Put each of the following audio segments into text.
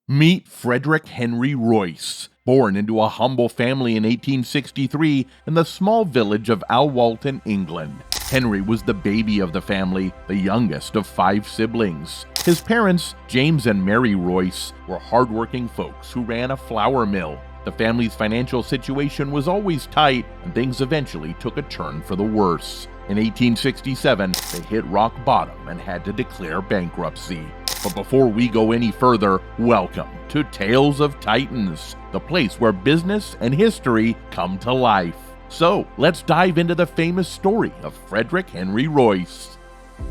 Meet Frederick Henry Royce, born into a humble family in 1863 in the small village of Alwalton, England. Henry was the baby of the family, the youngest of 5 siblings. His parents, James and Mary Royce, were hardworking folks who ran a flour mill. The family's financial situation was always tight, and things eventually took a turn for the worse. In 1867, they hit rock bottom and had to declare bankruptcy. But before we go any further, welcome to Tales of Titans, the place where business and history come to life. So, let's dive into the famous story of Frederick Henry Royce.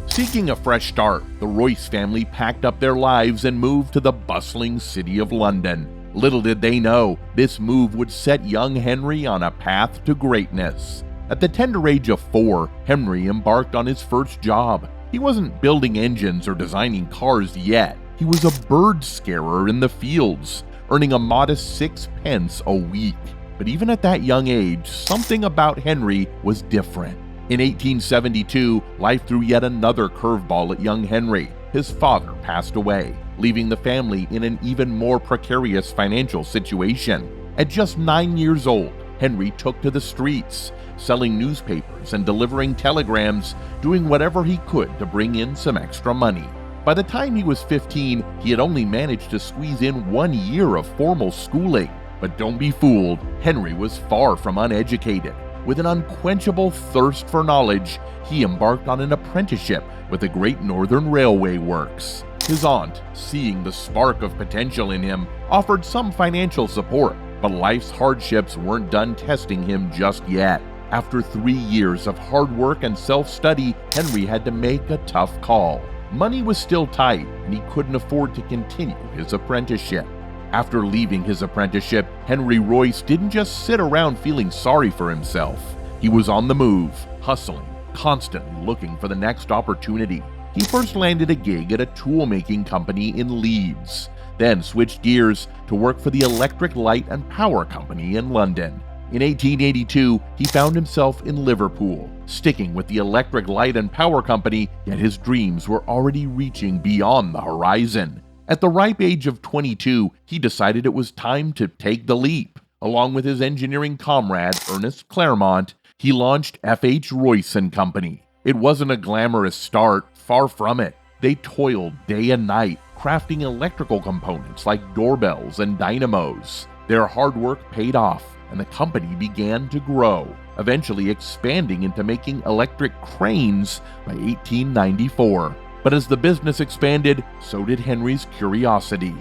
Seeking a fresh start, the Royce family packed up their lives and moved to the bustling city of London. Little did they know, this move would set young Henry on a path to greatness. At the tender age of 4, Henry embarked on his first job. He wasn't building engines or designing cars yet. He was a bird scarer in the fields, earning a modest 6 pence a week. But even at that young age, something about Henry was different. In 1872, life threw yet another curveball at young Henry. His father passed away, leaving the family in an even more precarious financial situation. At just 9 years old, Henry took to the streets, selling newspapers and delivering telegrams, doing whatever he could to bring in some extra money. By the time he was 15, he had only managed to squeeze in 1 year of formal schooling. But don't be fooled, Henry was far from uneducated. With an unquenchable thirst for knowledge, he embarked on an apprenticeship with the Great Northern Railway Works. His aunt, seeing the spark of potential in him, offered some financial support, but life's hardships weren't done testing him just yet. After 3 years of hard work and self-study, Henry had to make a tough call. Money was still tight, and he couldn't afford to continue his apprenticeship. After leaving his apprenticeship, Henry Royce didn't just sit around feeling sorry for himself. He was on the move, hustling, constantly looking for the next opportunity. He first landed a gig at a tool-making company in Leeds, then switched gears to work for the Electric Light and Power Company in London. In 1882, he found himself in Liverpool, sticking with the Electric Light and Power Company, yet his dreams were already reaching beyond the horizon. At the ripe age of 22, he decided it was time to take the leap. Along with his engineering comrade, Ernest Claremont, he launched F.H. Royce & Company. It wasn't a glamorous start, far from it. They toiled day and night, crafting electrical components like doorbells and dynamos. Their hard work paid off, and the company began to grow, eventually expanding into making electric cranes by 1894. But as the business expanded, so did Henry's curiosity.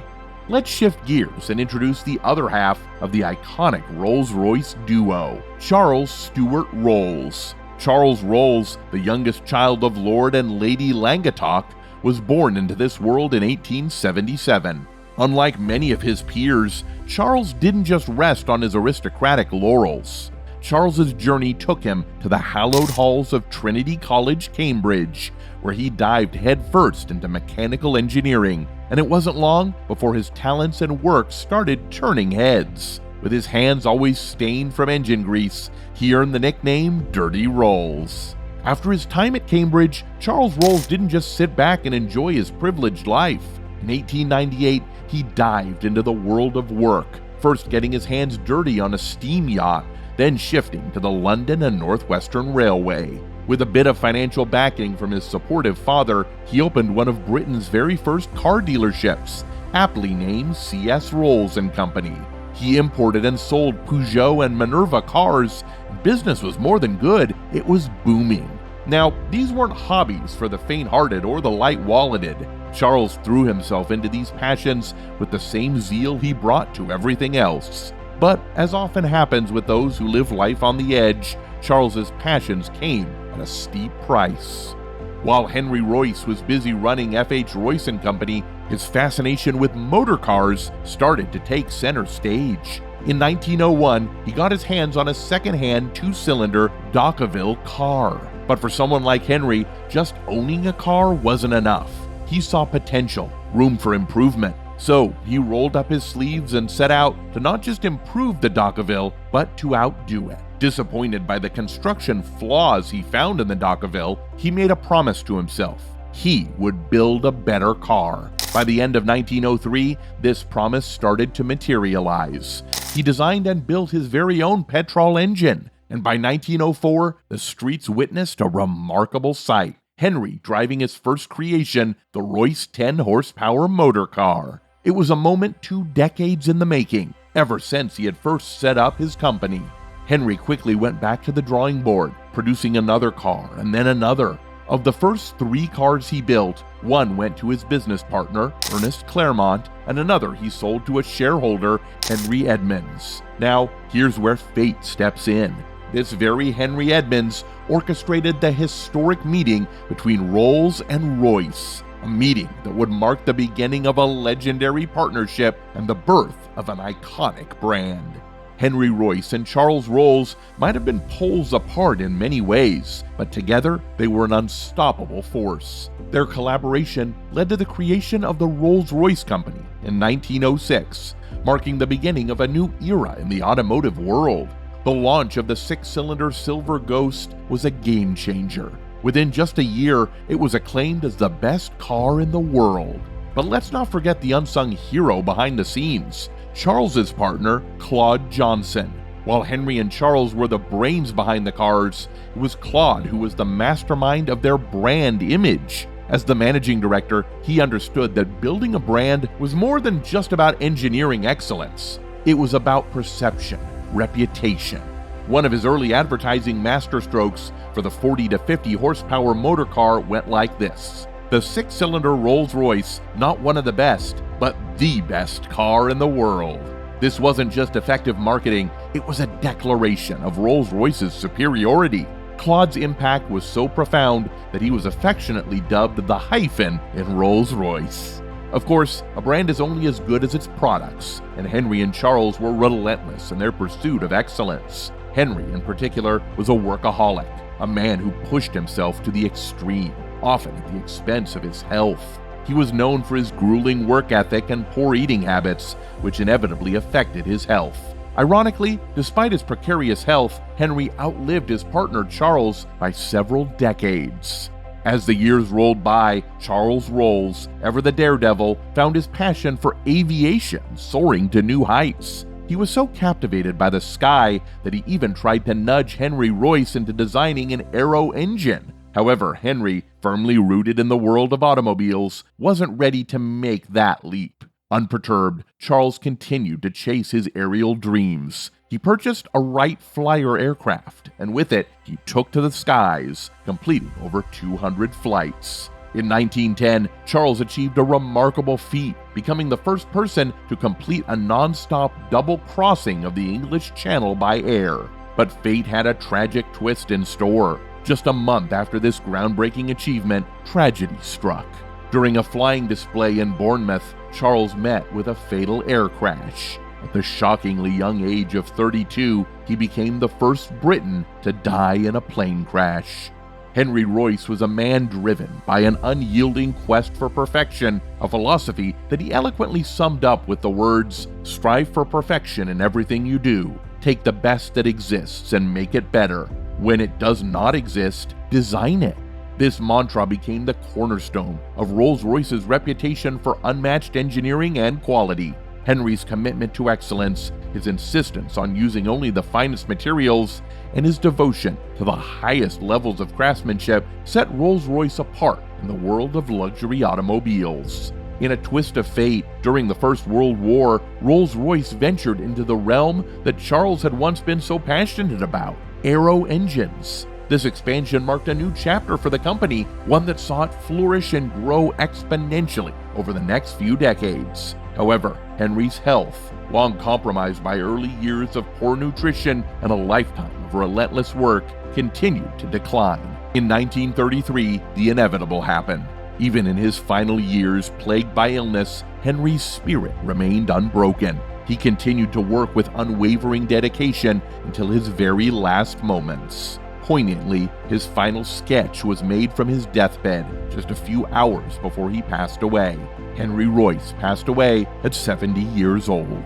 Let's shift gears and introduce the other half of the iconic Rolls-Royce duo, Charles Stewart Rolls. Charles Rolls, the youngest child of Lord and Lady Langattock, was born into this world in 1877. Unlike many of his peers, Charles didn't just rest on his aristocratic laurels. Charles's journey took him to the hallowed halls of Trinity College, Cambridge, where he dived headfirst into mechanical engineering, and it wasn't long before his talents and work started turning heads. With his hands always stained from engine grease, he earned the nickname Dirty Rolls. After his time at Cambridge, Charles Rolls didn't just sit back and enjoy his privileged life. In 1898, he dived into the world of work, first getting his hands dirty on a steam yacht, then shifting to the London and Northwestern Railway. With a bit of financial backing from his supportive father, he opened one of Britain's very first car dealerships, aptly named C.S. Rolls & Company. He imported and sold Peugeot and Minerva cars. Business was more than good, it was booming. Now, these weren't hobbies for the faint-hearted or the light-walleted. Charles threw himself into these passions with the same zeal he brought to everything else. But, as often happens with those who live life on the edge, Charles's passions came at a steep price. While Henry Royce was busy running F.H. Royce & Company, his fascination with motor cars started to take center stage. In 1901, he got his hands on a second-hand 2-cylinder Daredevil car. But for someone like Henry, just owning a car wasn't enough. He saw potential, room for improvement. So he rolled up his sleeves and set out to not just improve the Daredevil, but to outdo it. Disappointed by the construction flaws he found in the Daredevil, he made a promise to himself. He would build a better car. By the end of 1903, this promise started to materialize. He designed and built his very own petrol engine, and by 1904, the streets witnessed a remarkable sight. Henry driving his first creation, the Royce 10-horsepower motor car. It was a moment 2 decades in the making, ever since he had first set up his company. Henry quickly went back to the drawing board, producing another car and then another. Of the first 3 cars he built, one went to his business partner, Ernest Claremont, and another he sold to a shareholder, Henry Edmunds. Now, here's where fate steps in. This very Henry Edmunds orchestrated the historic meeting between Rolls and Royce, a meeting that would mark the beginning of a legendary partnership and the birth of an iconic brand. Henry Royce and Charles Rolls might have been poles apart in many ways, but together they were an unstoppable force. Their collaboration led to the creation of the Rolls-Royce Company in 1906, marking the beginning of a new era in the automotive world. The launch of the 6-cylinder Silver Ghost was a game changer. Within just a year, it was acclaimed as the best car in the world. But let's not forget the unsung hero behind the scenes, Charles's partner, Claude Johnson. While Henry and Charles were the brains behind the cars, it was Claude who was the mastermind of their brand image. As the managing director, he understood that building a brand was more than just about engineering excellence. It was about perception, reputation. One of his early advertising masterstrokes for the 40 to 50 horsepower motor car went like this: the 6-cylinder Rolls-Royce, not one of the best, but the best car in the world. This wasn't just effective marketing, it was a declaration of Rolls-Royce's superiority. Claude's impact was so profound that he was affectionately dubbed the hyphen in Rolls-Royce. Of course, a brand is only as good as its products, and Henry and Charles were relentless in their pursuit of excellence. Henry, in particular, was a workaholic, a man who pushed himself to the extreme, often at the expense of his health. He was known for his grueling work ethic and poor eating habits, which inevitably affected his health. Ironically, despite his precarious health, Henry outlived his partner Charles by several decades. As the years rolled by, Charles Rolls, ever the daredevil, found his passion for aviation soaring to new heights. He was so captivated by the sky that he even tried to nudge Henry Royce into designing an aero engine. However, Henry, firmly rooted in the world of automobiles, wasn't ready to make that leap. Unperturbed, Charles continued to chase his aerial dreams. He purchased a Wright Flyer aircraft, and with it, he took to the skies, completing over 200 flights. In 1910, Charles achieved a remarkable feat, becoming the first person to complete a non-stop double crossing of the English Channel by air. But fate had a tragic twist in store. Just a month after this groundbreaking achievement, tragedy struck. During a flying display in Bournemouth, Charles met with a fatal air crash. At the shockingly young age of 32, he became the first Briton to die in a plane crash. Henry Royce was a man driven by an unyielding quest for perfection, a philosophy that he eloquently summed up with the words, "Strive for perfection in everything you do. Take the best that exists and make it better. When it does not exist, design it." This mantra became the cornerstone of Rolls-Royce's reputation for unmatched engineering and quality. Henry's commitment to excellence, his insistence on using only the finest materials, and his devotion to the highest levels of craftsmanship set Rolls-Royce apart in the world of luxury automobiles. In a twist of fate, during the First World War, Rolls-Royce ventured into the realm that Charles had once been so passionate about: aero engines. This expansion marked a new chapter for the company, one that saw it flourish and grow exponentially over the next few decades. However, Henry's health, long compromised by early years of poor nutrition and a lifetime of relentless work, continued to decline. In 1933, the inevitable happened. Even in his final years, plagued by illness, Henry's spirit remained unbroken. He continued to work with unwavering dedication until his very last moments. Poignantly, his final sketch was made from his deathbed just a few hours before he passed away. Henry Royce passed away at 70 years old.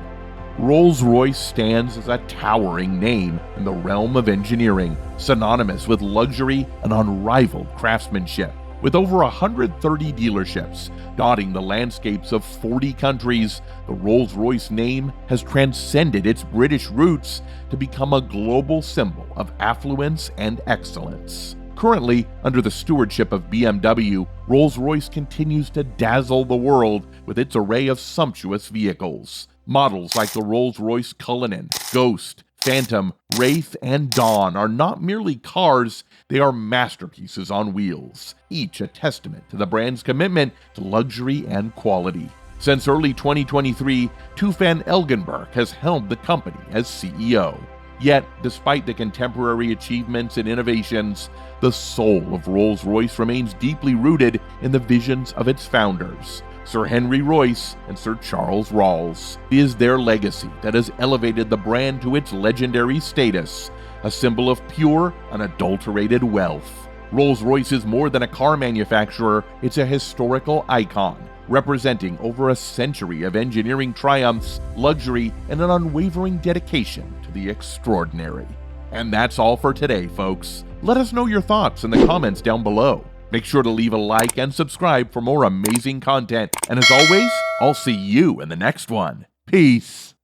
Rolls-Royce stands as a towering name in the realm of engineering, synonymous with luxury and unrivaled craftsmanship. With over 130 dealerships dotting the landscapes of 40 countries, the Rolls-Royce name has transcended its British roots to become a global symbol of affluence and excellence. Currently, under the stewardship of BMW, Rolls-Royce continues to dazzle the world with its array of sumptuous vehicles. Models like the Rolls-Royce Cullinan, Ghost, Phantom, Wraith, and Dawn are not merely cars, they are masterpieces on wheels, each a testament to the brand's commitment to luxury and quality. Since early 2023, Tufan Elgenberg has helmed the company as CEO. Yet, despite the contemporary achievements and innovations, the soul of Rolls-Royce remains deeply rooted in the visions of its founders, Sir Henry Royce and Sir Charles Rolls. It is their legacy that has elevated the brand to its legendary status, a symbol of pure, unadulterated wealth. Rolls-Royce is more than a car manufacturer, it's a historical icon, representing over a century of engineering triumphs, luxury, and an unwavering dedication to the extraordinary. And that's all for today, folks. Let us know your thoughts in the comments down below. Make sure to leave a like and subscribe for more amazing content. And as always, I'll see you in the next one. Peace.